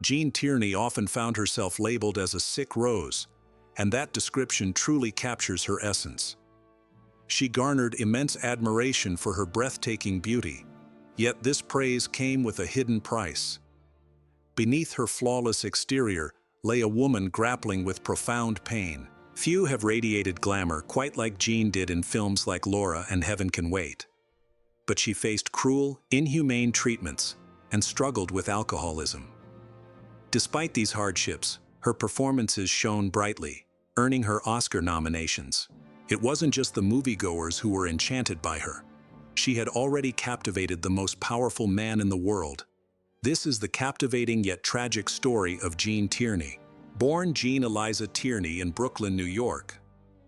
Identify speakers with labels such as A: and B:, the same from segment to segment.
A: Jean Tierney often found herself labeled as a sick rose, and that description truly captures her essence. She garnered immense admiration for her breathtaking beauty, yet this praise came with a hidden price. Beneath her flawless exterior lay a woman grappling with profound pain. Few have radiated glamour quite like Jean did in films like Laura and Heaven Can Wait. But she faced cruel, inhumane treatments and struggled with alcoholism. Despite these hardships, her performances shone brightly, earning her Oscar nominations. It wasn't just the moviegoers who were enchanted by her. She had already captivated the most powerful man in the world. This is the captivating yet tragic story of Jean Tierney. Born Jean Eliza Tierney in Brooklyn, New York,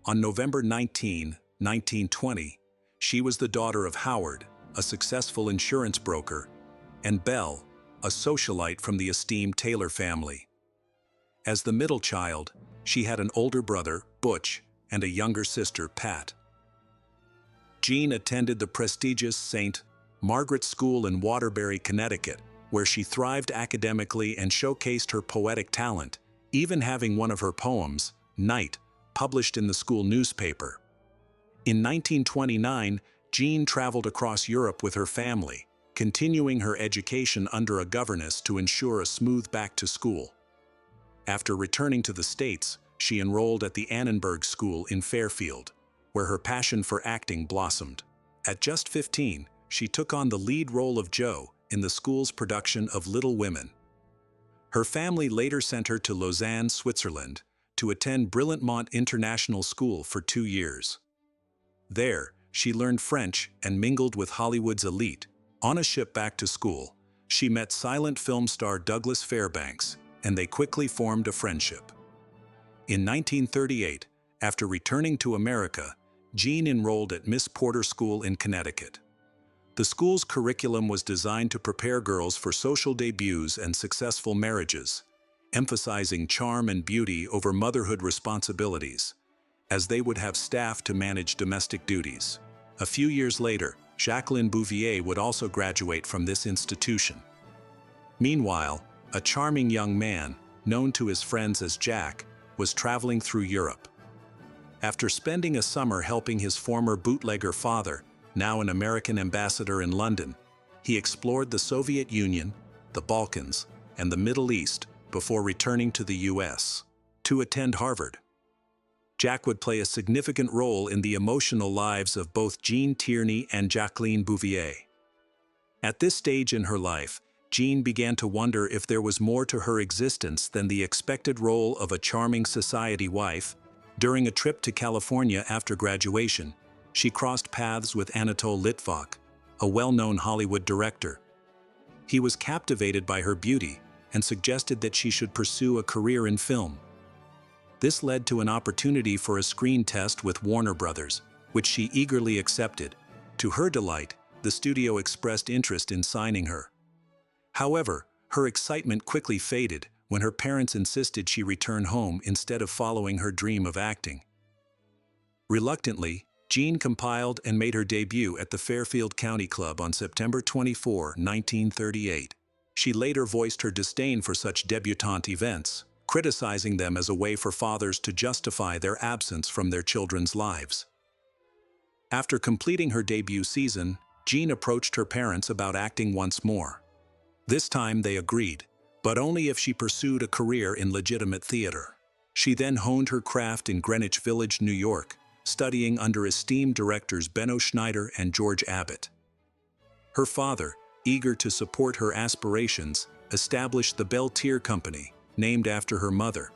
A: on November 19, 1920, she was the daughter of Howard, a successful insurance broker, and Belle, a socialite from the esteemed Taylor family. As the middle child, she had an older brother, Butch, and a younger sister, Pat. Jean attended the prestigious St. Margaret's School in Waterbury, Connecticut, where she thrived academically and showcased her poetic talent, even having one of her poems, Night, published in the school newspaper. In 1929, Jean traveled across Europe with her family, continuing her education under a governess to ensure a smooth back to school. After returning to the States, she enrolled at the Annenberg School in Fairfield, where her passion for acting blossomed. At just 15, she took on the lead role of Jo in the school's production of Little Women. Her family later sent her to Lausanne, Switzerland, to attend Brillantamont International School for 2 years. There, she learned French and mingled with Hollywood's elite. On a ship back to school, she met silent film star Douglas Fairbanks, and they quickly formed a friendship. In 1938, after returning to America, Jean enrolled at Miss Porter School in Connecticut. The school's curriculum was designed to prepare girls for social debuts and successful marriages, emphasizing charm and beauty over motherhood responsibilities, as they would have staff to manage domestic duties. A few years later, Jacqueline Bouvier would also graduate from this institution. Meanwhile, a charming young man, known to his friends as Jack, was traveling through Europe. After spending a summer helping his former bootlegger father, now an American ambassador in London, he explored the Soviet Union, the Balkans, and the Middle East before returning to the US to attend Harvard. Jack would play a significant role in the emotional lives of both Jean Tierney and Jacqueline Bouvier. At this stage in her life, Jean began to wonder if there was more to her existence than the expected role of a charming society wife. During a trip to California after graduation, she crossed paths with Anatole Litvak, a well-known Hollywood director. He was captivated by her beauty and suggested that she should pursue a career in film. This led to an opportunity for a screen test with Warner Brothers, which she eagerly accepted. To her delight, the studio expressed interest in signing her. However, her excitement quickly faded when her parents insisted she return home instead of following her dream of acting. Reluctantly, Jean compiled and made her debut at the Fairfield County Club on September 24, 1938. She later voiced her disdain for such debutante events, criticizing them as a way for fathers to justify their absence from their children's lives. After completing her debut season, Jean approached her parents about acting once more. This time they agreed, but only if she pursued a career in legitimate theater. She then honed her craft in Greenwich Village, New York, studying under esteemed directors Benno Schneider and George Abbott. Her father, eager to support her aspirations, established the Bell Tier Company, named after her mother.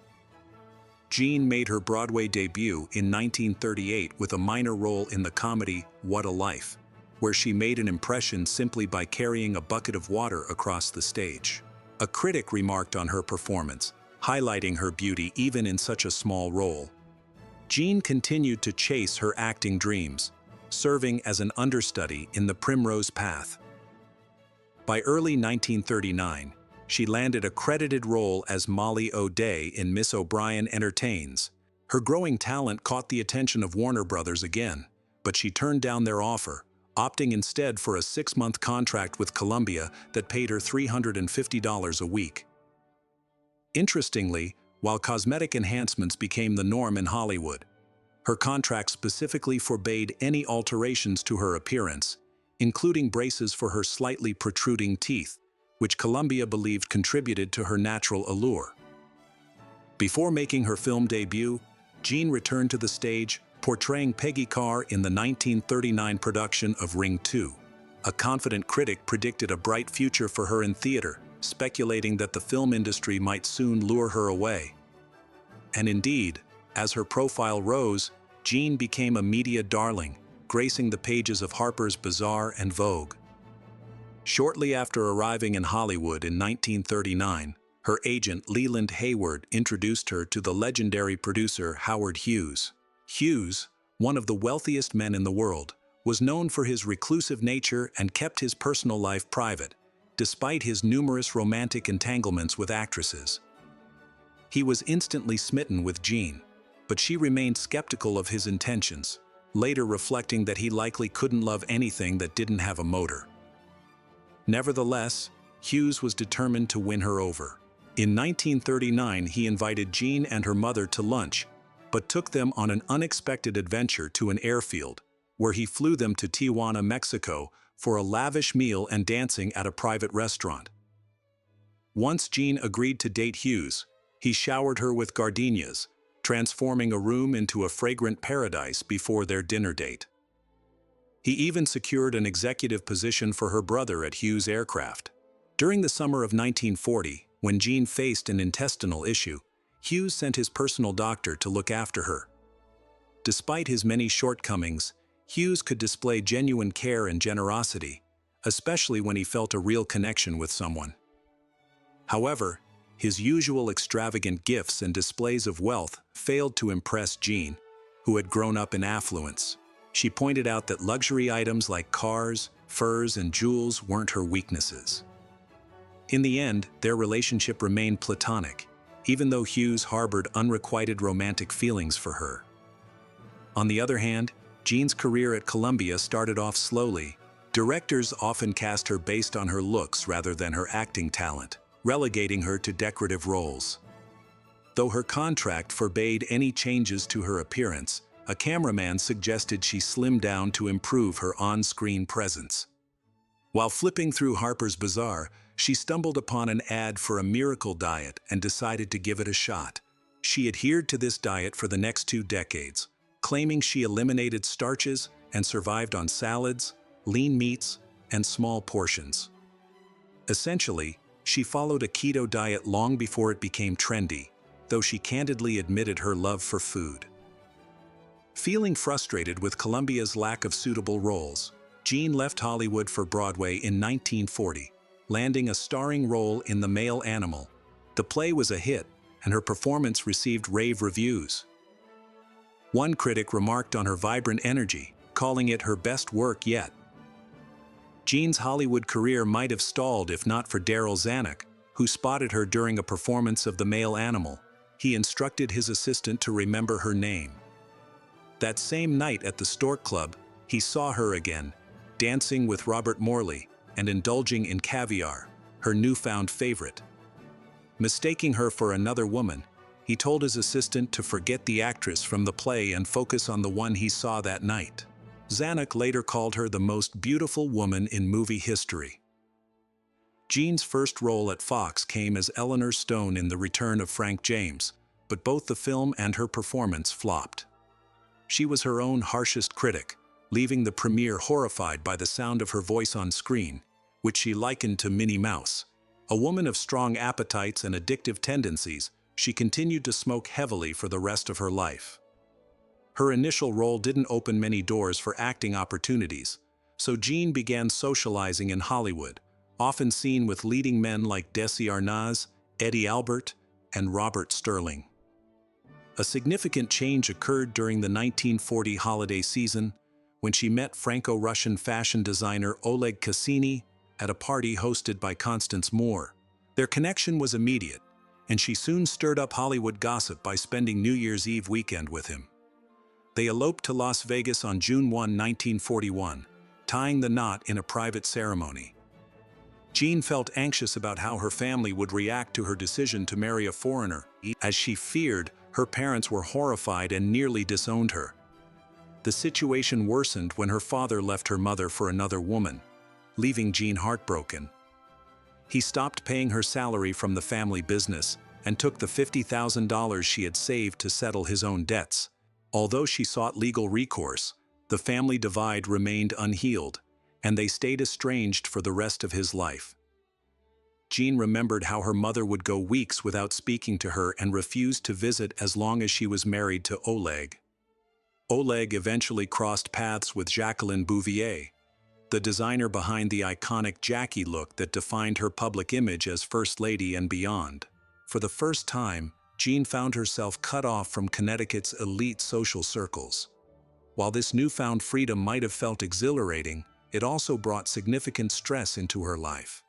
A: Jean made her Broadway debut in 1938 with a minor role in the comedy What a Life, where she made an impression simply by carrying a bucket of water across the stage. A critic remarked on her performance, highlighting her beauty even in such a small role. Jean continued to chase her acting dreams, serving as an understudy in The Primrose Path. By early 1939, she landed a credited role as Molly O'Day in Miss O'Brien Entertains. Her growing talent caught the attention of Warner Brothers again, but she turned down their offer, opting instead for a 6-month contract with Columbia that paid her $350 a week. Interestingly, while cosmetic enhancements became the norm in Hollywood, her contract specifically forbade any alterations to her appearance, including braces for her slightly protruding teeth, which Columbia believed contributed to her natural allure. Before making her film debut, Jean returned to the stage, portraying Peggy Carr in the 1939 production of Ring 2. A confident critic predicted a bright future for her in theater, speculating that the film industry might soon lure her away. And indeed, as her profile rose, Jean became a media darling, gracing the pages of Harper's Bazaar and Vogue. Shortly after arriving in Hollywood in 1939, her agent Leland Hayward introduced her to the legendary producer Howard Hughes. Hughes, one of the wealthiest men in the world, was known for his reclusive nature and kept his personal life private, despite his numerous romantic entanglements with actresses. He was instantly smitten with Jean, but she remained skeptical of his intentions, later reflecting that he likely couldn't love anything that didn't have a motor. Nevertheless, Hughes was determined to win her over. In 1939, he invited Jean and her mother to lunch, but took them on an unexpected adventure to an airfield, where he flew them to Tijuana, Mexico, for a lavish meal and dancing at a private restaurant. Once Jean agreed to date Hughes, he showered her with gardenias, transforming a room into a fragrant paradise before their dinner date. He even secured an executive position for her brother at Hughes Aircraft. During the summer of 1940, when Jean faced an intestinal issue, Hughes sent his personal doctor to look after her. Despite his many shortcomings, Hughes could display genuine care and generosity, especially when he felt a real connection with someone. However, his usual extravagant gifts and displays of wealth failed to impress Jean, who had grown up in affluence. She pointed out that luxury items like cars, furs, and jewels weren't her weaknesses. In the end, their relationship remained platonic, even though Hughes harbored unrequited romantic feelings for her. On the other hand, Jean's career at Columbia started off slowly. Directors often cast her based on her looks rather than her acting talent, relegating her to decorative roles. Though her contract forbade any changes to her appearance, a cameraman suggested she slim down to improve her on-screen presence. While flipping through Harper's Bazaar, she stumbled upon an ad for a miracle diet and decided to give it a shot. She adhered to this diet for the next 2 decades, claiming she eliminated starches and survived on salads, lean meats, and small portions. Essentially, she followed a keto diet long before it became trendy, though she candidly admitted her love for food. Feeling frustrated with Columbia's lack of suitable roles, Jean left Hollywood for Broadway in 1940, landing a starring role in The Male Animal. The play was a hit, and her performance received rave reviews. One critic remarked on her vibrant energy, calling it her best work yet. Jean's Hollywood career might have stalled if not for Darryl Zanuck, who spotted her during a performance of The Male Animal. He instructed his assistant to remember her name. That same night at the Stork Club, he saw her again, dancing with Robert Morley and indulging in caviar, her newfound favorite. Mistaking her for another woman, he told his assistant to forget the actress from the play and focus on the one he saw that night. Zanuck later called her the most beautiful woman in movie history. Jean's first role at Fox came as Eleanor Stone in The Return of Frank James, but both the film and her performance flopped. She was her own harshest critic, leaving the premiere horrified by the sound of her voice on screen, which she likened to Minnie Mouse. A woman of strong appetites and addictive tendencies, she continued to smoke heavily for the rest of her life. Her initial role didn't open many doors for acting opportunities, so Jean began socializing in Hollywood, often seen with leading men like Desi Arnaz, Eddie Albert, and Robert Sterling. A significant change occurred during the 1940 holiday season, when she met Franco-Russian fashion designer Oleg Cassini at a party hosted by Constance Moore. Their connection was immediate, and she soon stirred up Hollywood gossip by spending New Year's Eve weekend with him. They eloped to Las Vegas on June 1, 1941, tying the knot in a private ceremony. Jean felt anxious about how her family would react to her decision to marry a foreigner, as she feared her parents were horrified and nearly disowned her. The situation worsened when her father left her mother for another woman, leaving Jean heartbroken. He stopped paying her salary from the family business and took the $50,000 she had saved to settle his own debts. Although she sought legal recourse, the family divide remained unhealed, and they stayed estranged for the rest of his life. Jean remembered how her mother would go weeks without speaking to her and refused to visit as long as she was married to Oleg. Oleg eventually crossed paths with Jacqueline Bouvier, the designer behind the iconic Jackie look that defined her public image as First Lady and beyond. For the first time, Jean found herself cut off from Connecticut's elite social circles. While this newfound freedom might have felt exhilarating, it also brought significant stress into her life.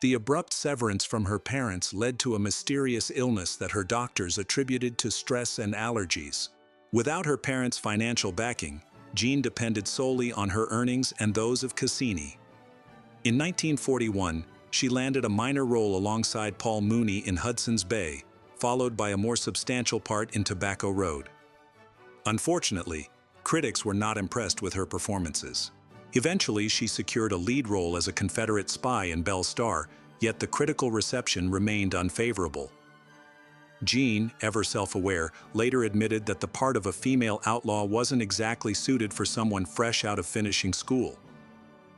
A: The abrupt severance from her parents led to a mysterious illness that her doctors attributed to stress and allergies. Without her parents' financial backing, Jean depended solely on her earnings and those of Cassini. In 1941, she landed a minor role alongside Paul Mooney in Hudson's Bay, followed by a more substantial part in Tobacco Road. Unfortunately, critics were not impressed with her performances. Eventually, she secured a lead role as a Confederate spy in Belle Starr, yet the critical reception remained unfavorable. Jean, ever self-aware, later admitted that the part of a female outlaw wasn't exactly suited for someone fresh out of finishing school.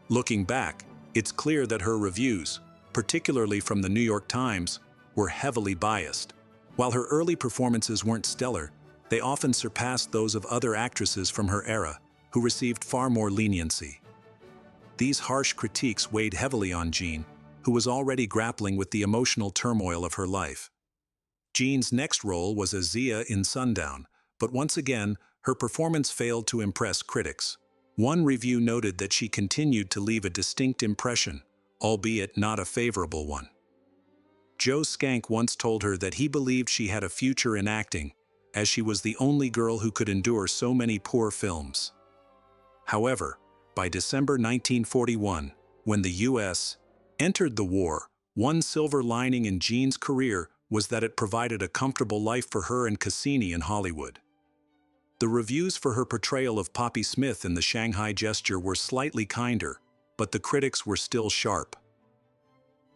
A: Looking back, it's clear that her reviews, particularly from the New York Times, were heavily biased. While her early performances weren't stellar, they often surpassed those of other actresses from her era, who received far more leniency. These harsh critiques weighed heavily on Jean, who was already grappling with the emotional turmoil of her life. Jean's next role was as Zia in Sundown, but once again, her performance failed to impress critics. One review noted that she continued to leave a distinct impression, albeit not a favorable one. Joe Skank once told her that he believed she had a future in acting, as she was the only girl who could endure so many poor films. However, by December 1941, when the U.S. entered the war, one silver lining in Jean's career was that it provided a comfortable life for her and Cassini in Hollywood. The reviews for her portrayal of Poppy Smith in The Shanghai Gesture were slightly kinder, but the critics were still sharp.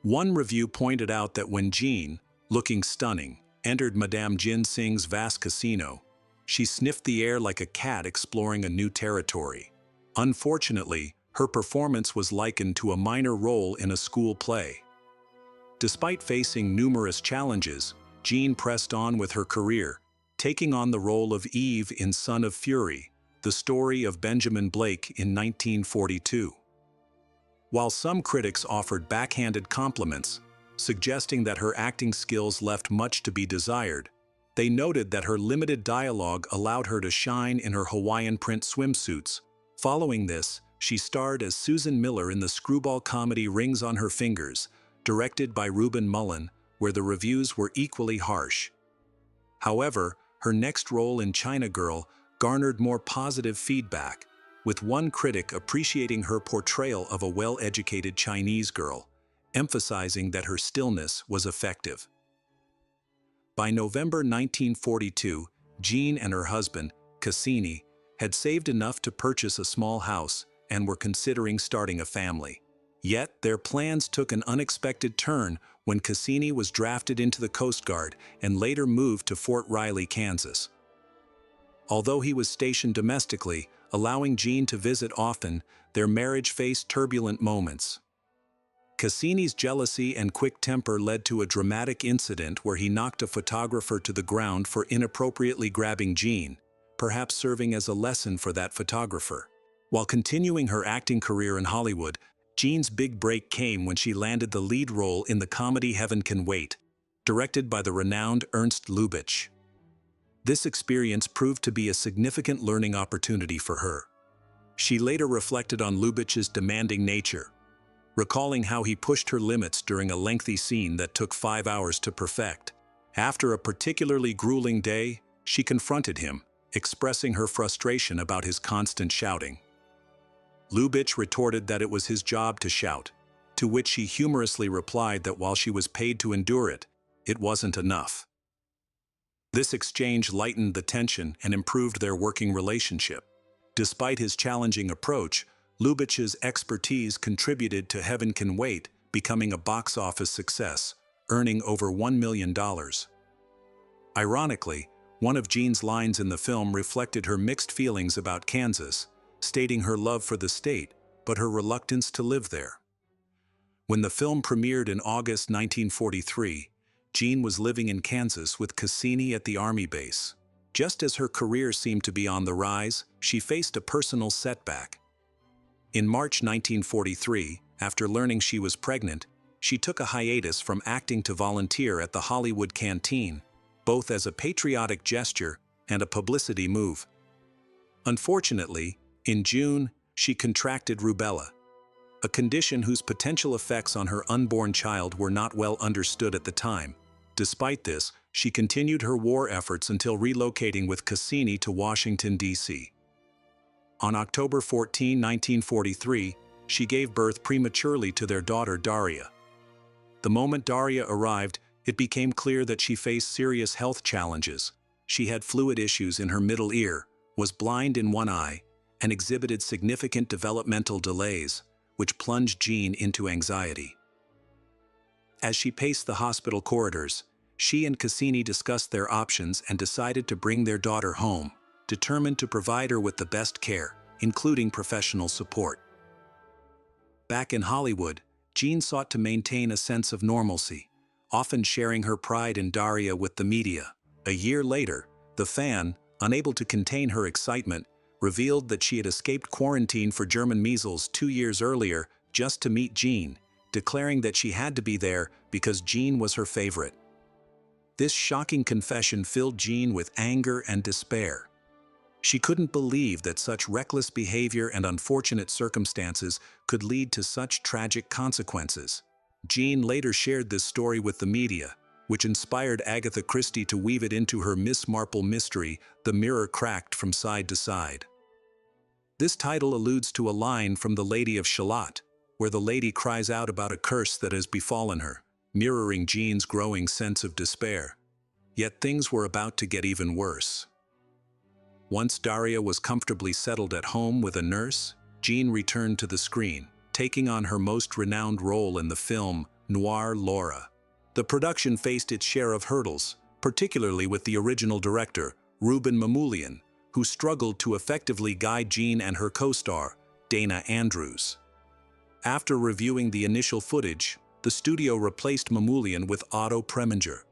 A: One review pointed out that when Jean, looking stunning, entered Madame Jin Singh's vast casino, she sniffed the air like a cat exploring a new territory. Unfortunately, her performance was likened to a minor role in a school play. Despite facing numerous challenges, Jean pressed on with her career, taking on the role of Eve in Son of Fury, the story of Benjamin Blake in 1942. While some critics offered backhanded compliments, suggesting that her acting skills left much to be desired, they noted that her limited dialogue allowed her to shine in her Hawaiian print swimsuits. Following this, she starred as Susan Miller in the screwball comedy Rings on Her Fingers, directed by Reuben Mullen, where the reviews were equally harsh. However, her next role in China Girl garnered more positive feedback, with one critic appreciating her portrayal of a well-educated Chinese girl, emphasizing that her stillness was effective. By November 1942, Jean and her husband, Cassini, had saved enough to purchase a small house and were considering starting a family. Yet, their plans took an unexpected turn when Cassini was drafted into the Coast Guard and later moved to Fort Riley, Kansas. Although he was stationed domestically, allowing Jean to visit often, their marriage faced turbulent moments. Cassini's jealousy and quick temper led to a dramatic incident where he knocked a photographer to the ground for inappropriately grabbing Jean, perhaps serving as a lesson for that photographer. While continuing her acting career in Hollywood, Jean's big break came when she landed the lead role in the comedy Heaven Can Wait, directed by the renowned Ernst Lubitsch. This experience proved to be a significant learning opportunity for her. She later reflected on Lubitsch's demanding nature, recalling how he pushed her limits during a lengthy scene that took 5 hours to perfect. After a particularly grueling day, she confronted him, expressing her frustration about his constant shouting. Lubitsch retorted that it was his job to shout, to which she humorously replied that while she was paid to endure it, it wasn't enough. This exchange lightened the tension and improved their working relationship. Despite his challenging approach, Lubitsch's expertise contributed to Heaven Can Wait becoming a box office success, earning over $1 million. Ironically, one of Jean's lines in the film reflected her mixed feelings about Kansas, stating her love for the state, but her reluctance to live there. When the film premiered in August 1943, Jean was living in Kansas with Cassini at the Army base. Just as her career seemed to be on the rise, she faced a personal setback. In March 1943, after learning she was pregnant, she took a hiatus from acting to volunteer at the Hollywood Canteen, both as a patriotic gesture and a publicity move. Unfortunately, in June, she contracted rubella, a condition whose potential effects on her unborn child were not well understood at the time. Despite this, she continued her war efforts until relocating with Cassini to Washington, D.C. On October 14, 1943, she gave birth prematurely to their daughter Daria. The moment Daria arrived, it became clear that she faced serious health challenges. She had fluid issues in her middle ear, was blind in one eye, and exhibited significant developmental delays, which plunged Jean into anxiety. As she paced the hospital corridors, she and Cassini discussed their options and decided to bring their daughter home, determined to provide her with the best care, including professional support. Back in Hollywood, Jean sought to maintain a sense of normalcy, often sharing her pride in Daria with the media. A year later, the fan, unable to contain her excitement, revealed that she had escaped quarantine for German measles 2 years earlier just to meet Jean, declaring that she had to be there because Jean was her favorite. This shocking confession filled Jean with anger and despair. She couldn't believe that such reckless behavior and unfortunate circumstances could lead to such tragic consequences. Jean later shared this story with the media, which inspired Agatha Christie to weave it into her Miss Marple mystery, The Mirror Cracked from Side to Side. This title alludes to a line from The Lady of Shalott, where the lady cries out about a curse that has befallen her, mirroring Jean's growing sense of despair. Yet things were about to get even worse. Once Daria was comfortably settled at home with a nurse, Jean returned to the screen, taking on her most renowned role in the film noir Laura. The production faced its share of hurdles, particularly with the original director, Ruben Mamoulian, who struggled to effectively guide Jean and her co-star, Dana Andrews. After reviewing the initial footage, the studio replaced Mamoulian with Otto Preminger.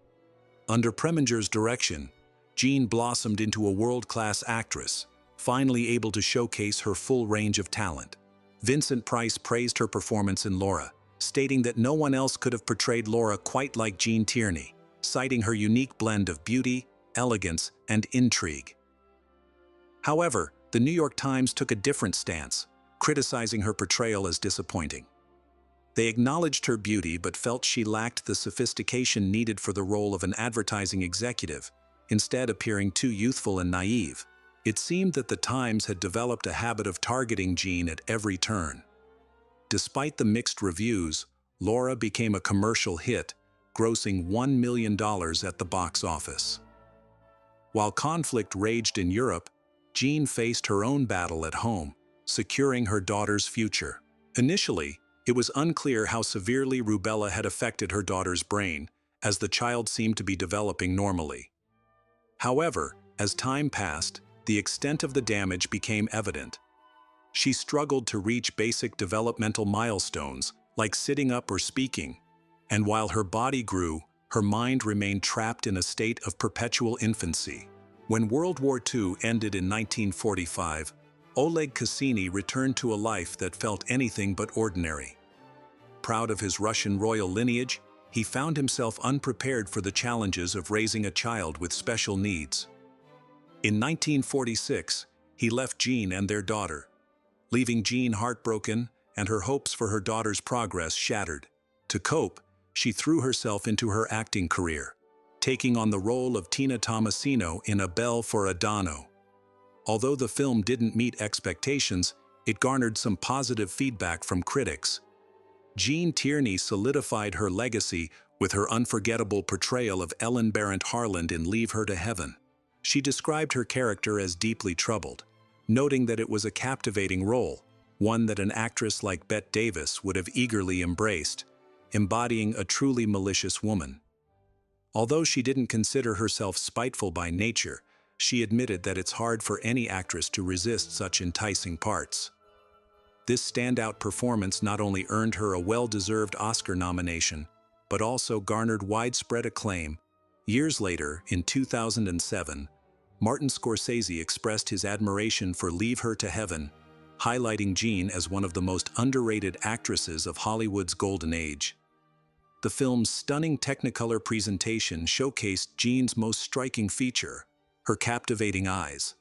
A: Under Preminger's direction, Jean blossomed into a world-class actress, finally able to showcase her full range of talent. Vincent Price praised her performance in Laura, stating that no one else could have portrayed Laura quite like Jean Tierney, citing her unique blend of beauty, elegance, and intrigue. However, the New York Times took a different stance, criticizing her portrayal as disappointing. They acknowledged her beauty but felt she lacked the sophistication needed for the role of an advertising executive, instead appearing too youthful and naive. It seemed that the Times had developed a habit of targeting Jean at every turn. Despite the mixed reviews, Laura became a commercial hit, grossing $1 million at the box office. While conflict raged in Europe, Jean faced her own battle at home, securing her daughter's future. Initially, it was unclear how severely rubella had affected her daughter's brain, as the child seemed to be developing normally. However, as time passed, the extent of the damage became evident. She struggled to reach basic developmental milestones, like sitting up or speaking, and while her body grew, her mind remained trapped in a state of perpetual infancy. When World War II ended in 1945, Oleg Cassini returned to a life that felt anything but ordinary. Proud of his Russian royal lineage, he found himself unprepared for the challenges of raising a child with special needs. In 1946, he left Jean and their daughter, leaving Jean heartbroken and her hopes for her daughter's progress shattered. To cope, she threw herself into her acting career, taking on the role of Tina Tomasino in A Belle for Adano. Although the film didn't meet expectations, it garnered some positive feedback from critics. Jean Tierney solidified her legacy with her unforgettable portrayal of Ellen Barrett Harland in Leave Her to Heaven. She described her character as deeply troubled, noting that it was a captivating role, one that an actress like Bette Davis would have eagerly embraced, embodying a truly malicious woman. Although she didn't consider herself spiteful by nature, she admitted that it's hard for any actress to resist such enticing parts. This standout performance not only earned her a well-deserved Oscar nomination, but also garnered widespread acclaim. Years later, in 2007, Martin Scorsese expressed his admiration for Leave Her to Heaven, highlighting Jean as one of the most underrated actresses of Hollywood's golden age. The film's stunning Technicolor presentation showcased Jean's most striking feature, her captivating eyes.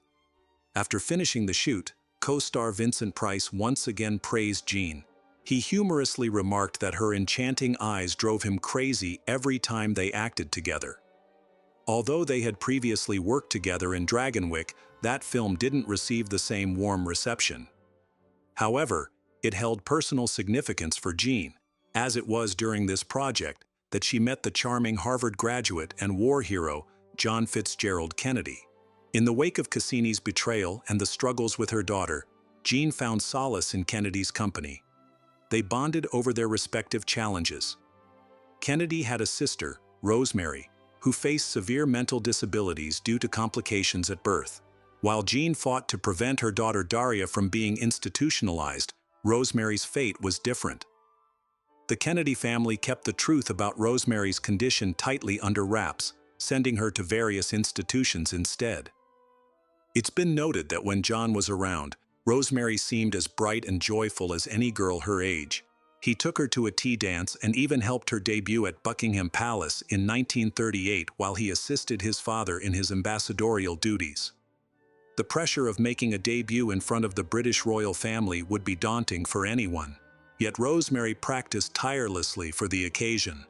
A: After finishing the shoot, co-star Vincent Price once again praised Jean. He humorously remarked that her enchanting eyes drove him crazy every time they acted together. Although they had previously worked together in Dragonwyck, that film didn't receive the same warm reception. However, it held personal significance for Jean, as it was during this project that she met the charming Harvard graduate and war hero John Fitzgerald Kennedy. In the wake of Cassini's betrayal and the struggles with her daughter, Jean found solace in Kennedy's company. They bonded over their respective challenges. Kennedy had a sister, Rosemary, who faced severe mental disabilities due to complications at birth. While Jean fought to prevent her daughter Daria from being institutionalized, Rosemary's fate was different. The Kennedy family kept the truth about Rosemary's condition tightly under wraps, sending her to various institutions instead. It's been noted that when John was around, Rosemary seemed as bright and joyful as any girl her age. He took her to a tea dance and even helped her debut at Buckingham Palace in 1938 while he assisted his father in his ambassadorial duties. The pressure of making a debut in front of the British royal family would be daunting for anyone, yet Rosemary practiced tirelessly for the occasion.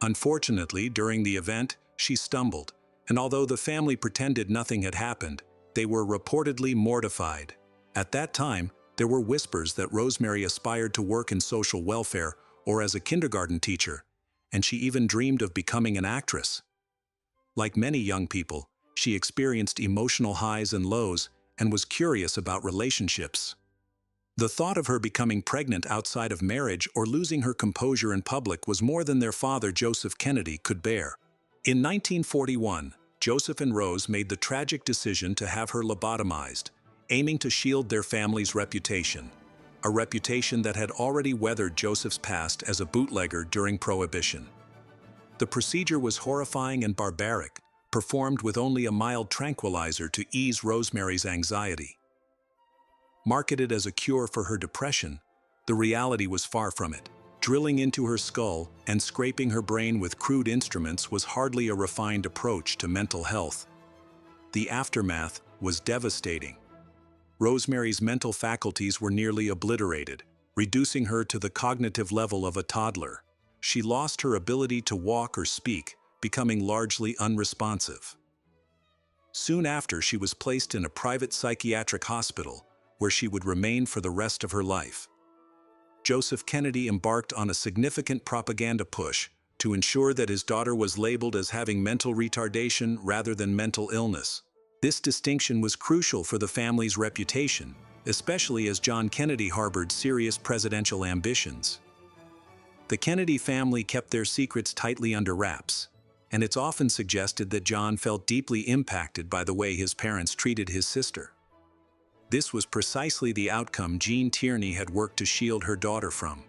A: Unfortunately, during the event, she stumbled, and although the family pretended nothing had happened, they were reportedly mortified. At that time, there were whispers that Rosemary aspired to work in social welfare or as a kindergarten teacher, and she even dreamed of becoming an actress. Like many young people, she experienced emotional highs and lows and was curious about relationships. The thought of her becoming pregnant outside of marriage or losing her composure in public was more than their father, Joseph Kennedy, could bear. In 1941, Joseph and Rose made the tragic decision to have her lobotomized, aiming to shield their family's reputation, a reputation that had already weathered Joseph's past as a bootlegger during Prohibition. The procedure was horrifying and barbaric, performed with only a mild tranquilizer to ease Rosemary's anxiety. Marketed as a cure for her depression, the reality was far from it. Drilling into her skull and scraping her brain with crude instruments was hardly a refined approach to mental health. The aftermath was devastating. Rosemary's mental faculties were nearly obliterated, reducing her to the cognitive level of a toddler. She lost her ability to walk or speak, becoming largely unresponsive. Soon after, she was placed in a private psychiatric hospital, where she would remain for the rest of her life. Joseph Kennedy embarked on a significant propaganda push to ensure that his daughter was labeled as having mental retardation rather than mental illness. This distinction was crucial for the family's reputation, especially as John Kennedy harbored serious presidential ambitions. The Kennedy family kept their secrets tightly under wraps, and it's often suggested that John felt deeply impacted by the way his parents treated his sister. This was precisely the outcome Jean Tierney had worked to shield her daughter from,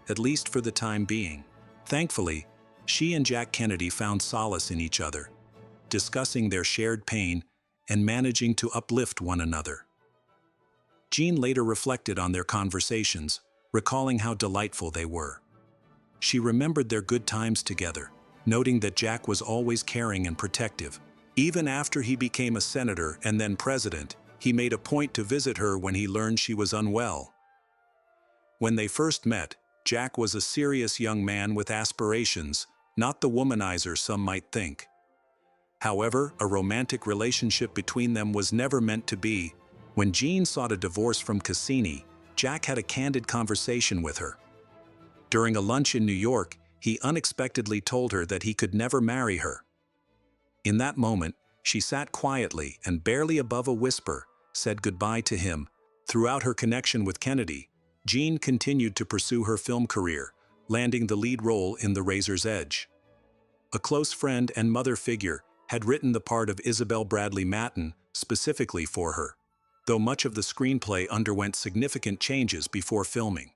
A: at least for the time being. Thankfully, she and Jack Kennedy found solace in each other, discussing their shared pain and managing to uplift one another. Jean later reflected on their conversations, recalling how delightful they were. She remembered their good times together, noting that Jack was always caring and protective. Even after he became a senator and then president, he made a point to visit her when he learned she was unwell. When they first met, Jack was a serious young man with aspirations, not the womanizer some might think. However, a romantic relationship between them was never meant to be. When Jean sought a divorce from Cassini, Jack had a candid conversation with her. During a lunch in New York, he unexpectedly told her that he could never marry her. In that moment, she sat quietly and barely above a whisper, said goodbye to him. Throughout her connection with Kennedy, Jean continued to pursue her film career, landing the lead role in The Razor's Edge. A close friend and mother figure had written the part of Isabel Bradley Matton specifically for her, though much of the screenplay underwent significant changes before filming.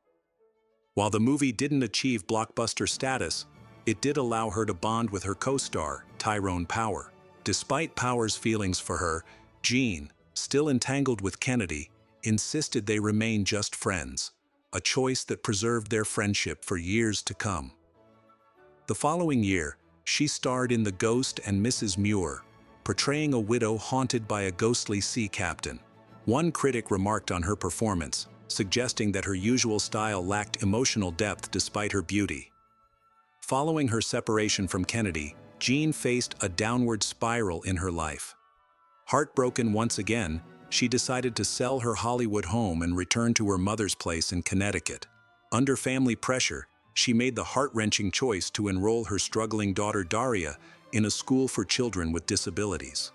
A: While the movie didn't achieve blockbuster status, it did allow her to bond with her co-star, Tyrone Power. Despite Power's feelings for her, Jean, still entangled with Kennedy, insisted they remain just friends, a choice that preserved their friendship for years to come. The following year, she starred in The Ghost and Mrs. Muir, portraying a widow haunted by a ghostly sea captain. One critic remarked on her performance, suggesting that her usual style lacked emotional depth despite her beauty. Following her separation from Kennedy, Jean faced a downward spiral in her life. Heartbroken once again, she decided to sell her Hollywood home and return to her mother's place in Connecticut. Under family pressure, she made the heart-wrenching choice to enroll her struggling daughter Daria in a school for children with disabilities.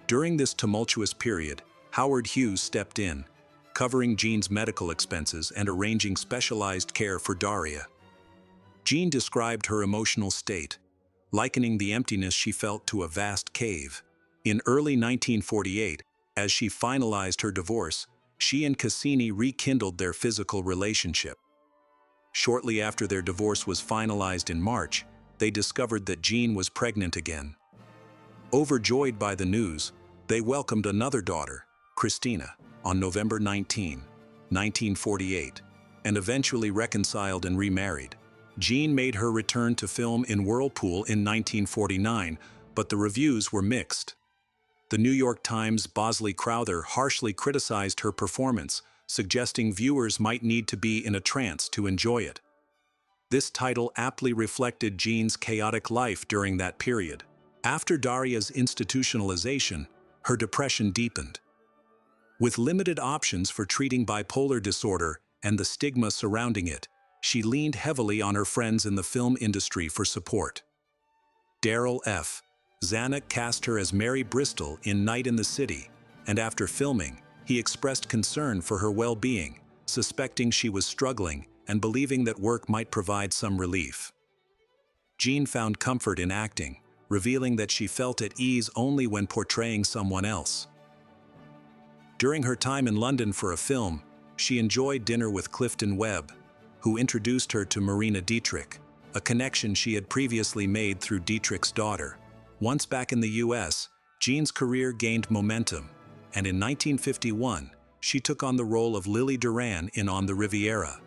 A: During this tumultuous period, Howard Hughes stepped in, covering Jean's medical expenses and arranging specialized care for Daria. Jean described her emotional state, likening the emptiness she felt to a vast cave. In early 1948, as she finalized her divorce, she and Cassini rekindled their physical relationship. Shortly after their divorce was finalized in March, they discovered that Jean was pregnant again. Overjoyed by the news, they welcomed another daughter, Christina, on November 19, 1948, and eventually reconciled and remarried. Jean made her return to film in Whirlpool in 1949, but the reviews were mixed. The New York Times' Bosley Crowther harshly criticized her performance, suggesting viewers might need to be in a trance to enjoy it. This title aptly reflected Jean's chaotic life during that period. After Daria's institutionalization, her depression deepened. With limited options for treating bipolar disorder and the stigma surrounding it, she leaned heavily on her friends in the film industry for support. Daryl F. Zanuck cast her as Mary Bristol in Night in the City, and after filming, he expressed concern for her well-being, suspecting she was struggling and believing that work might provide some relief. Jean found comfort in acting, revealing that she felt at ease only when portraying someone else. During her time in London for a film, she enjoyed dinner with Clifton Webb, who introduced her to Marina Dietrich, a connection she had previously made through Dietrich's daughter. Once back in the US, Jean's career gained momentum, and in 1951, she took on the role of Lily Duran in On the Riviera.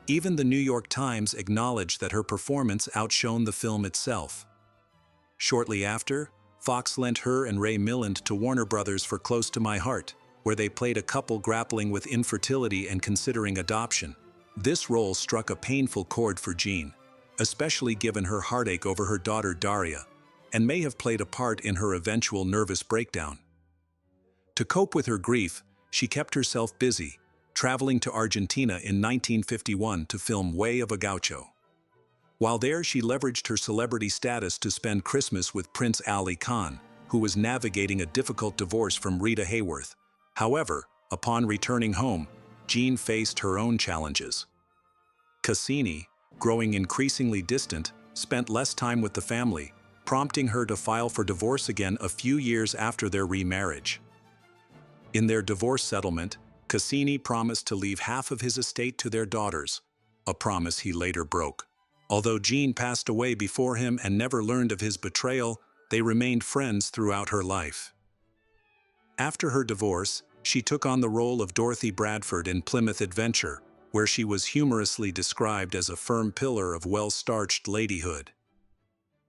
A: Even the New York Times acknowledged that her performance outshone the film itself. Shortly after, Fox lent her and Ray Milland to Warner Brothers for Close to My Heart, where they played a couple grappling with infertility and considering adoption. This role struck a painful chord for Jean, especially given her heartache over her daughter Daria, and may have played a part in her eventual nervous breakdown. To cope with her grief, she kept herself busy, traveling to Argentina in 1951 to film Way of a Gaucho. While there, she leveraged her celebrity status to spend Christmas with Prince Ali Khan, who was navigating a difficult divorce from Rita Hayworth. However, upon returning home, Jean faced her own challenges. Cassini, growing increasingly distant, spent less time with the family, prompting her to file for divorce again a few years after their remarriage. In their divorce settlement, Cassini promised to leave half of his estate to their daughters, a promise he later broke. Although Jean passed away before him and never learned of his betrayal, they remained friends throughout her life. After her divorce, she took on the role of Dorothy Bradford in Plymouth Adventure, where she was humorously described as a firm pillar of well-starched ladyhood.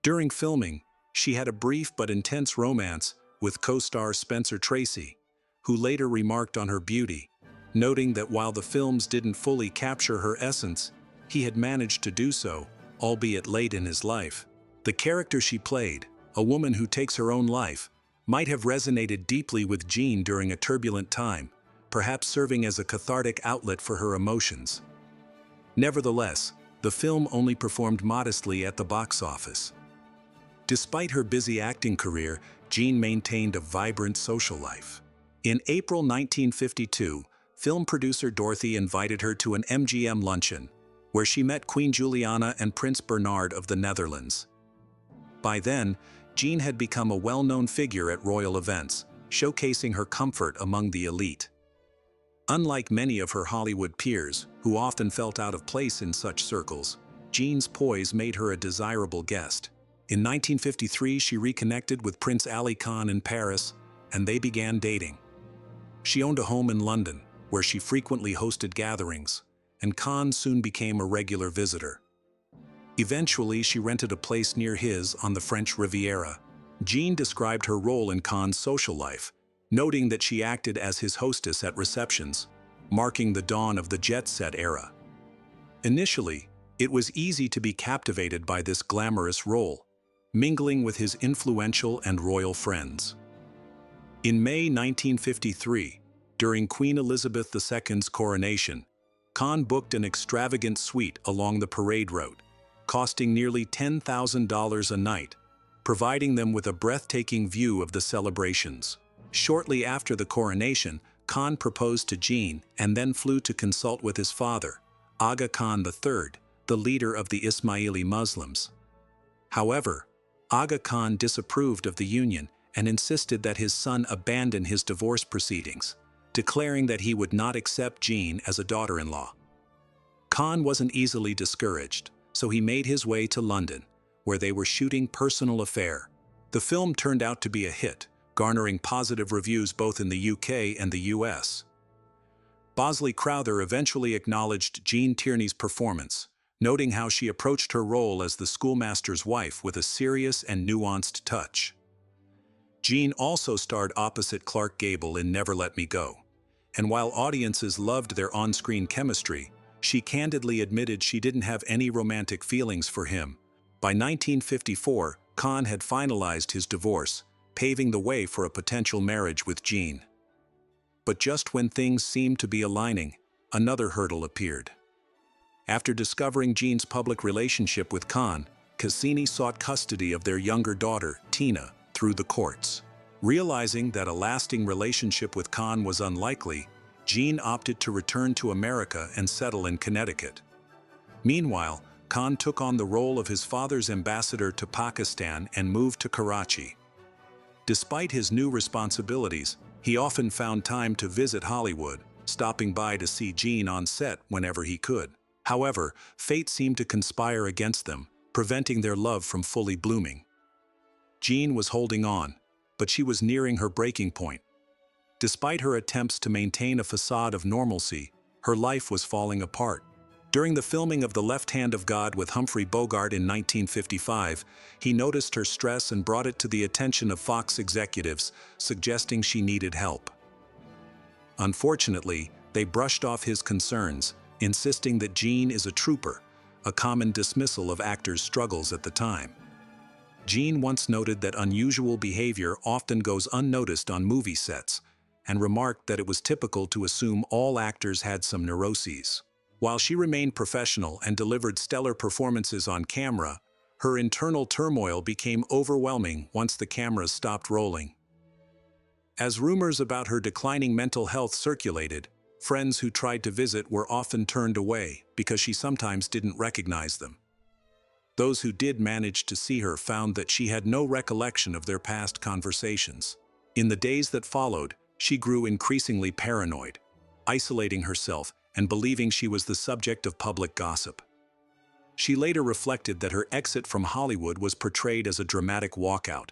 A: During filming, she had a brief but intense romance with co-star Spencer Tracy, who later remarked on her beauty, noting that while the films didn't fully capture her essence, he had managed to do so, albeit late in his life. The character she played, a woman who takes her own life, might have resonated deeply with Jean during a turbulent time, perhaps serving as a cathartic outlet for her emotions. Nevertheless, the film only performed modestly at the box office. Despite her busy acting career, Jean maintained a vibrant social life. In April 1952, film producer Dorothy invited her to an MGM luncheon, where she met Queen Juliana and Prince Bernard of the Netherlands. By then, Jean had become a well-known figure at royal events, showcasing her comfort among the elite. Unlike many of her Hollywood peers, who often felt out of place in such circles, Jean's poise made her a desirable guest. In 1953, she reconnected with Prince Ali Khan in Paris, and they began dating. She owned a home in London, where she frequently hosted gatherings, and Khan soon became a regular visitor. Eventually, she rented a place near his on the French Riviera. Jean described her role in Khan's social life, noting that she acted as his hostess at receptions, marking the dawn of the jet-set era. Initially, it was easy to be captivated by this glamorous role, mingling with his influential and royal friends. In May 1953, during Queen Elizabeth II's coronation, Khan booked an extravagant suite along the parade route, costing nearly $10,000 a night, providing them with a breathtaking view of the celebrations. Shortly after the coronation, Khan proposed to Jean and then flew to consult with his father, Aga Khan III, the leader of the Ismaili Muslims. However, Aga Khan disapproved of the union and insisted that his son abandon his divorce proceedings, declaring that he would not accept Jean as a daughter-in-law. Khan wasn't easily discouraged, so he made his way to London, where they were shooting Personal Affair. The film turned out to be a hit, garnering positive reviews both in the UK and the US. Bosley Crowther eventually acknowledged Jean Tierney's performance, noting how she approached her role as the schoolmaster's wife with a serious and nuanced touch. Jean also starred opposite Clark Gable in Never Let Me Go, and while audiences loved their on-screen chemistry, she candidly admitted she didn't have any romantic feelings for him. By 1954, Khan had finalized his divorce, paving the way for a potential marriage with Jean. But just when things seemed to be aligning, another hurdle appeared. After discovering Jean's public relationship with Khan, Cassini sought custody of their younger daughter, Tina, through the courts. Realizing that a lasting relationship with Khan was unlikely, Jean opted to return to America and settle in Connecticut. Meanwhile, Khan took on the role of his father's ambassador to Pakistan and moved to Karachi. Despite his new responsibilities, he often found time to visit Hollywood, stopping by to see Jean on set whenever he could. However, fate seemed to conspire against them, preventing their love from fully blooming. Jean was holding on, but she was nearing her breaking point. Despite her attempts to maintain a facade of normalcy, her life was falling apart. During the filming of The Left Hand of God with Humphrey Bogart in 1955, he noticed her stress and brought it to the attention of Fox executives, suggesting she needed help. Unfortunately, they brushed off his concerns, insisting that Jean is a trooper, a common dismissal of actors' struggles at the time. Jean once noted that unusual behavior often goes unnoticed on movie sets, and remarked that it was typical to assume all actors had some neuroses. While she remained professional and delivered stellar performances on camera, her internal turmoil became overwhelming once the cameras stopped rolling. As rumors about her declining mental health circulated, friends who tried to visit were often turned away because she sometimes didn't recognize them. Those who did manage to see her found that she had no recollection of their past conversations. In the days that followed, she grew increasingly paranoid, isolating herself and believing she was the subject of public gossip. She later reflected that her exit from Hollywood was portrayed as a dramatic walkout,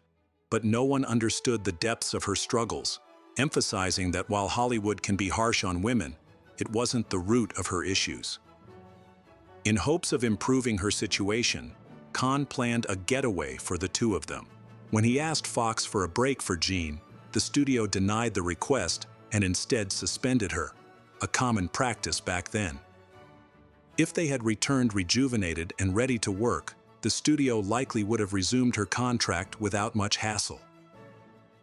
A: but no one understood the depths of her struggles, emphasizing that while Hollywood can be harsh on women, it wasn't the root of her issues. In hopes of improving her situation, Khan planned a getaway for the two of them. When he asked Fox for a break for Jean, the studio denied the request and instead suspended her, a common practice back then. If they had returned rejuvenated and ready to work, the studio likely would have resumed her contract without much hassle.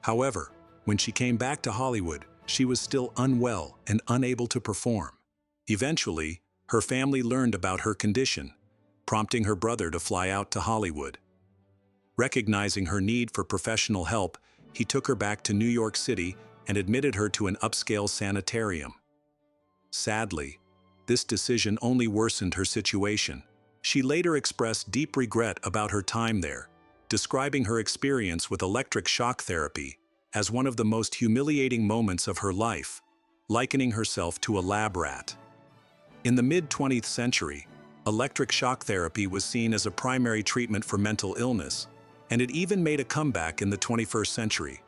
A: However, when she came back to Hollywood, she was still unwell and unable to perform. Eventually, her family learned about her condition, prompting her brother to fly out to Hollywood. Recognizing her need for professional help, he took her back to New York City and admitted her to an upscale sanitarium. Sadly, this decision only worsened her situation. She later expressed deep regret about her time there, describing her experience with electric shock therapy as one of the most humiliating moments of her life, likening herself to a lab rat. In the mid-20th century, electric shock therapy was seen as a primary treatment for mental illness, and it even made a comeback in the 21st century.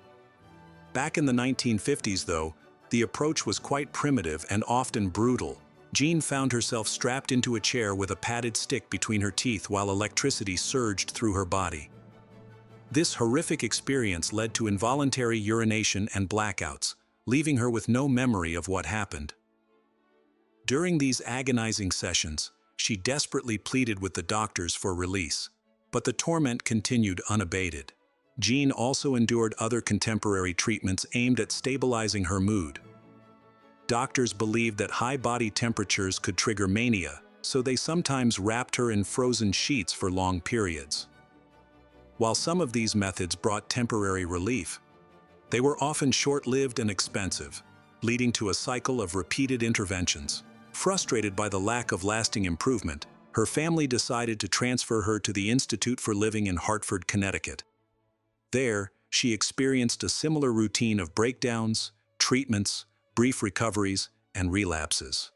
A: Back in the 1950s, though, the approach was quite primitive and often brutal. Jean found herself strapped into a chair with a padded stick between her teeth while electricity surged through her body. This horrific experience led to involuntary urination and blackouts, leaving her with no memory of what happened. During these agonizing sessions, she desperately pleaded with the doctors for release, but the torment continued unabated. Jean also endured other contemporary treatments aimed at stabilizing her mood. Doctors believed that high body temperatures could trigger mania, so they sometimes wrapped her in frozen sheets for long periods. While some of these methods brought temporary relief, they were often short-lived and expensive, leading to a cycle of repeated interventions. Frustrated by the lack of lasting improvement, her family decided to transfer her to the Institute for Living in Hartford, Connecticut. There, she experienced a similar routine of breakdowns, treatments, brief recoveries, and relapses.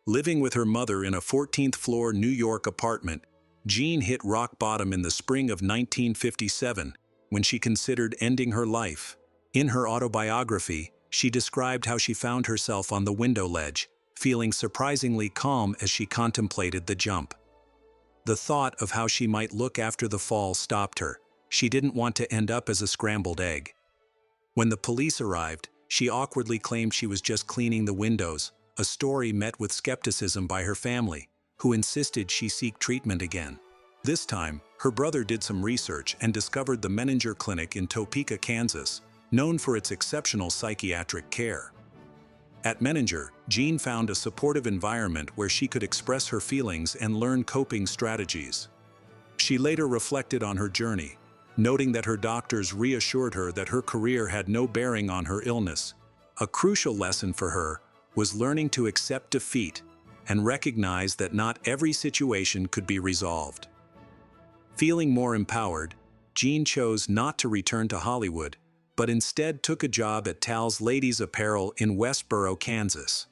A: Living with her mother in a 14th-floor New York apartment, Jean hit rock bottom in the spring of 1957 when she considered ending her life. In her autobiography, she described how she found herself on the window ledge, feeling surprisingly calm as she contemplated the jump. The thought of how she might look after the fall stopped her. She didn't want to end up as a scrambled egg. When the police arrived, she awkwardly claimed she was just cleaning the windows, a story met with skepticism by her family, who insisted she seek treatment again. This time, her brother did some research and discovered the Menninger Clinic in Topeka, Kansas, known for its exceptional psychiatric care. At Menninger, Jean found a supportive environment where she could express her feelings and learn coping strategies. She later reflected on her journey, noting that her doctors reassured her that her career had no bearing on her illness. A crucial lesson for her was learning to accept defeat and recognize that not every situation could be resolved. Feeling more empowered, Jean chose not to return to Hollywood, but instead took a job at Tal's Ladies Apparel in Westboro, Kansas.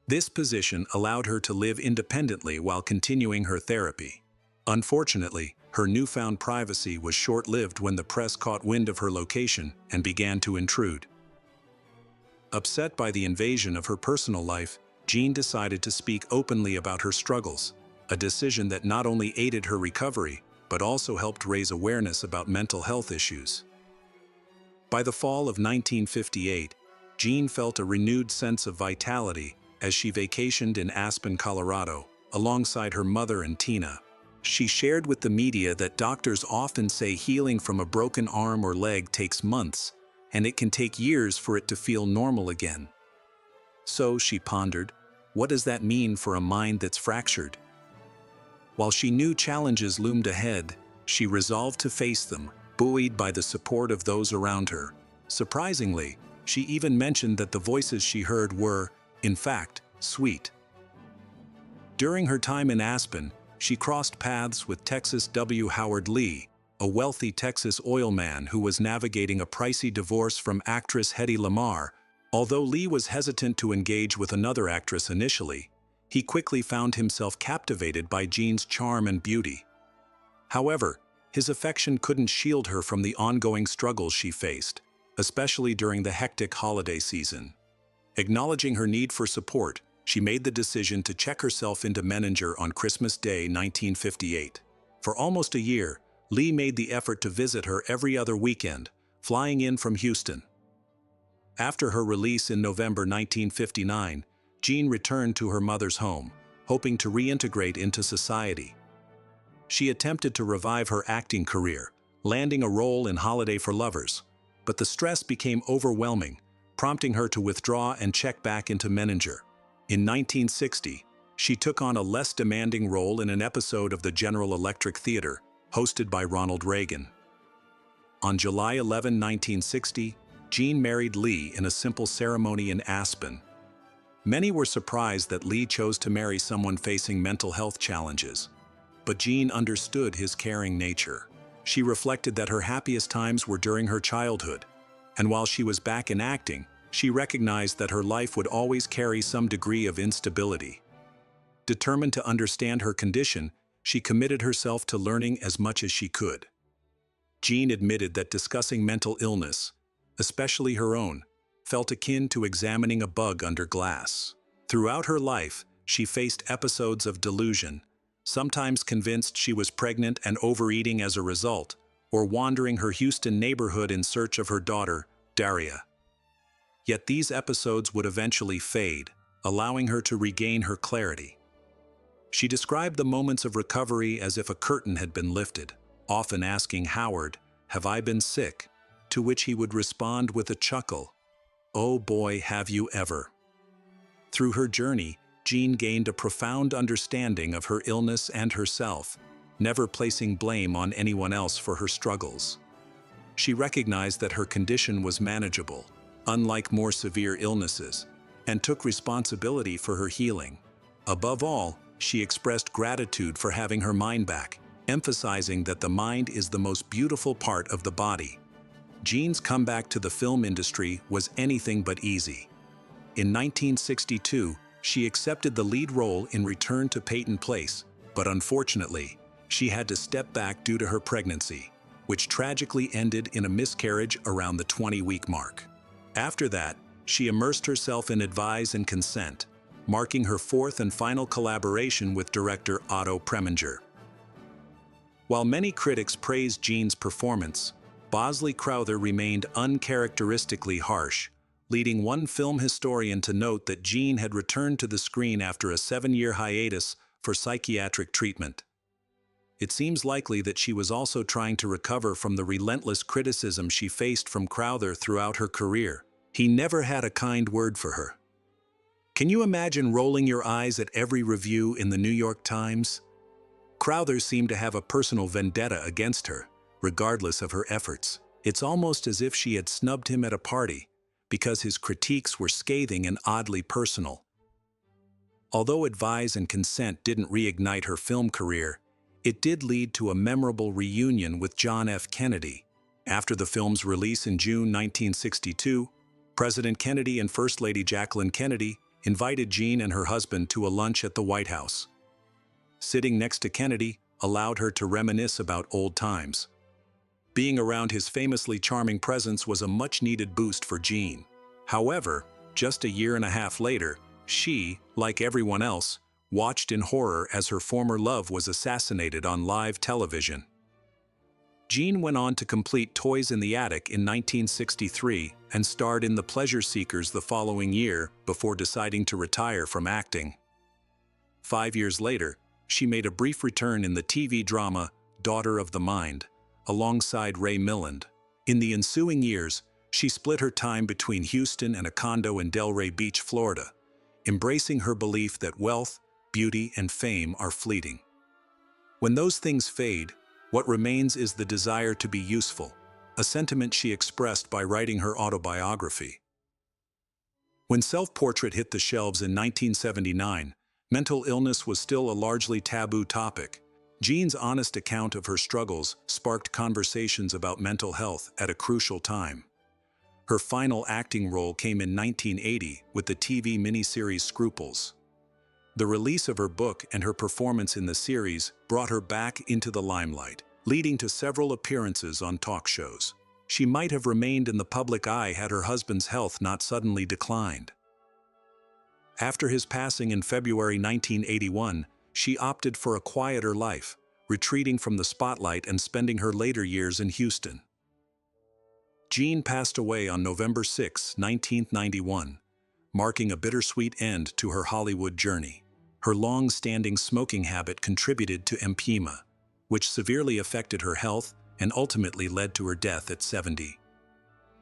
A: This position allowed her to live independently while continuing her therapy. Unfortunately, her newfound privacy was short-lived when the press caught wind of her location and began to intrude. Upset by the invasion of her personal life, Jean decided to speak openly about her struggles, a decision that not only aided her recovery, but also helped raise awareness about mental health issues. By the fall of 1958, Jean felt a renewed sense of vitality as she vacationed in Aspen, Colorado, alongside her mother and Tina. She shared with the media that doctors often say healing from a broken arm or leg takes months, and it can take years for it to feel normal again. So, she pondered, what does that mean for a mind that's fractured? While she knew challenges loomed ahead, she resolved to face them, buoyed by the support of those around her. Surprisingly, she even mentioned that the voices she heard were, in fact, sweet. During her time in Aspen, she crossed paths with Texas W. Howard Lee, a wealthy Texas oil man who was navigating a pricey divorce from actress Hedy Lamarr. Although Lee was hesitant to engage with another actress initially, he quickly found himself captivated by Jean's charm and beauty. However, his affection couldn't shield her from the ongoing struggles she faced, especially during the hectic holiday season. Acknowledging her need for support, she made the decision to check herself into Menninger on Christmas Day 1958. For almost a year, Lee made the effort to visit her every other weekend, flying in from Houston. After her release in November 1959, Jean returned to her mother's home, hoping to reintegrate into society. She attempted to revive her acting career, landing a role in Holiday for Lovers, but the stress became overwhelming, prompting her to withdraw and check back into Menninger. In 1960, She took on a less demanding role in an episode of the General Electric Theater, hosted by Ronald Reagan. On July 11, 1960, Jean married Lee in a simple ceremony in Aspen. Many were surprised that Lee chose to marry someone facing mental health challenges, but Jean understood his caring nature. She reflected that her happiest times were during her childhood, and while she was back in acting, she recognized that her life would always carry some degree of instability. Determined to understand her condition, she committed herself to learning as much as she could. Jean admitted that discussing mental illness, especially her own, felt akin to examining a bug under glass. Throughout her life, she faced episodes of delusion, sometimes convinced she was pregnant and overeating as a result, or wandering her Houston neighborhood in search of her daughter, Daria. Yet these episodes would eventually fade, allowing her to regain her clarity. She described the moments of recovery as if a curtain had been lifted, often asking Howard, "Have I been sick?" to which he would respond with a chuckle, "Oh boy, have you ever." Through her journey, Jean gained a profound understanding of her illness and herself, never placing blame on anyone else for her struggles. She recognized that her condition was manageable, unlike more severe illnesses, and took responsibility for her healing. Above all, she expressed gratitude for having her mind back, emphasizing that the mind is the most beautiful part of the body. Jean's comeback to the film industry was anything but easy. In 1962, she accepted the lead role in Return to Peyton Place, but unfortunately, she had to step back due to her pregnancy, which tragically ended in a miscarriage around the 20-week mark. After that, she immersed herself in Advise and Consent, marking her fourth and final collaboration with director Otto Preminger. While many critics praised Jean's performance, Bosley Crowther remained uncharacteristically harsh, leading one film historian to note that Jean had returned to the screen after a 7-year hiatus for psychiatric treatment. It seems likely that she was also trying to recover from the relentless criticism she faced from Crowther throughout her career. He never had a kind word for her. Can you imagine rolling your eyes at every review in the New York Times? Crowther seemed to have a personal vendetta against her, regardless of her efforts. It's almost as if she had snubbed him at a party, because his critiques were scathing and oddly personal. Although Advise and Consent didn't reignite her film career, it did lead to a memorable reunion with John F. Kennedy. After the film's release in June 1962, President Kennedy and First Lady Jacqueline Kennedy invited Jean and her husband to a lunch at the White House. Sitting next to Kennedy allowed her to reminisce about old times. Being around his famously charming presence was a much-needed boost for Jean. However, just a year and a half later, she, like everyone else, watched in horror as her former love was assassinated on live television. Jean went on to complete Toys in the Attic in 1963 and starred in The Pleasure Seekers the following year before deciding to retire from acting. 5 years later, she made a brief return in the TV drama Daughter of the Mind, alongside Ray Milland. In the ensuing years, she split her time between Houston and a condo in Delray Beach, Florida, embracing her belief that wealth, beauty, and fame are fleeting. When those things fade, what remains is the desire to be useful, a sentiment she expressed by writing her autobiography. When Self-Portrait hit the shelves in 1979, mental illness was still a largely taboo topic. Jean's honest account of her struggles sparked conversations about mental health at a crucial time. Her final acting role came in 1980 with the TV miniseries Scruples. The release of her book and her performance in the series brought her back into the limelight, leading to several appearances on talk shows. She might have remained in the public eye had her husband's health not suddenly declined. After his passing in February 1981, she opted for a quieter life, retreating from the spotlight and spending her later years in Houston. Jean passed away on November 6, 1991, marking a bittersweet end to her Hollywood journey. Her long-standing smoking habit contributed to emphysema, which severely affected her health and ultimately led to her death at 70.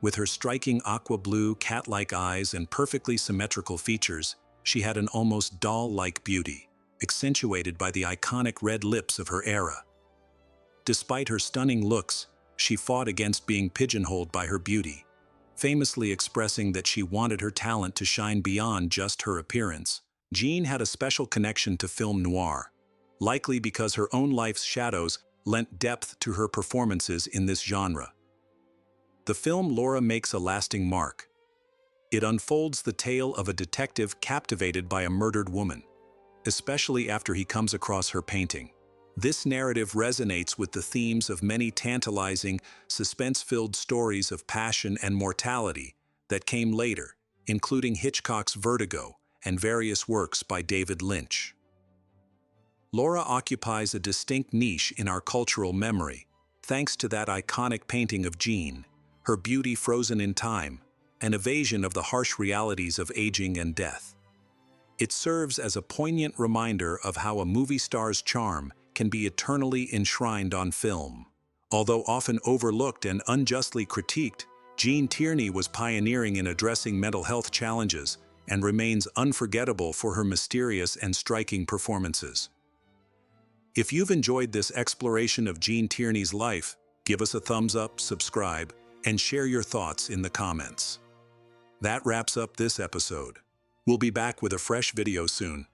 A: With her striking aqua blue, cat-like eyes and perfectly symmetrical features, she had an almost doll-like beauty, accentuated by the iconic red lips of her era. Despite her stunning looks, she fought against being pigeonholed by her beauty, famously expressing that she wanted her talent to shine beyond just her appearance. Jean had a special connection to film noir, likely because her own life's shadows lent depth to her performances in this genre. The film Laura makes a lasting mark. It unfolds the tale of a detective captivated by a murdered woman, especially after he comes across her painting. This narrative resonates with the themes of many tantalizing, suspense-filled stories of passion and mortality that came later, including Hitchcock's Vertigo and various works by David Lynch. Laura occupies a distinct niche in our cultural memory, thanks to that iconic painting of Jean, her beauty frozen in time, an evasion of the harsh realities of aging and death. It serves as a poignant reminder of how a movie star's charm can be eternally enshrined on film. Although often overlooked and unjustly critiqued, Jean Tierney was pioneering in addressing mental health challenges and remains unforgettable for her mysterious and striking performances. If you've enjoyed this exploration of Jean Tierney's life, give us a thumbs up, subscribe, and share your thoughts in the comments. That wraps up this episode. We'll be back with a fresh video soon.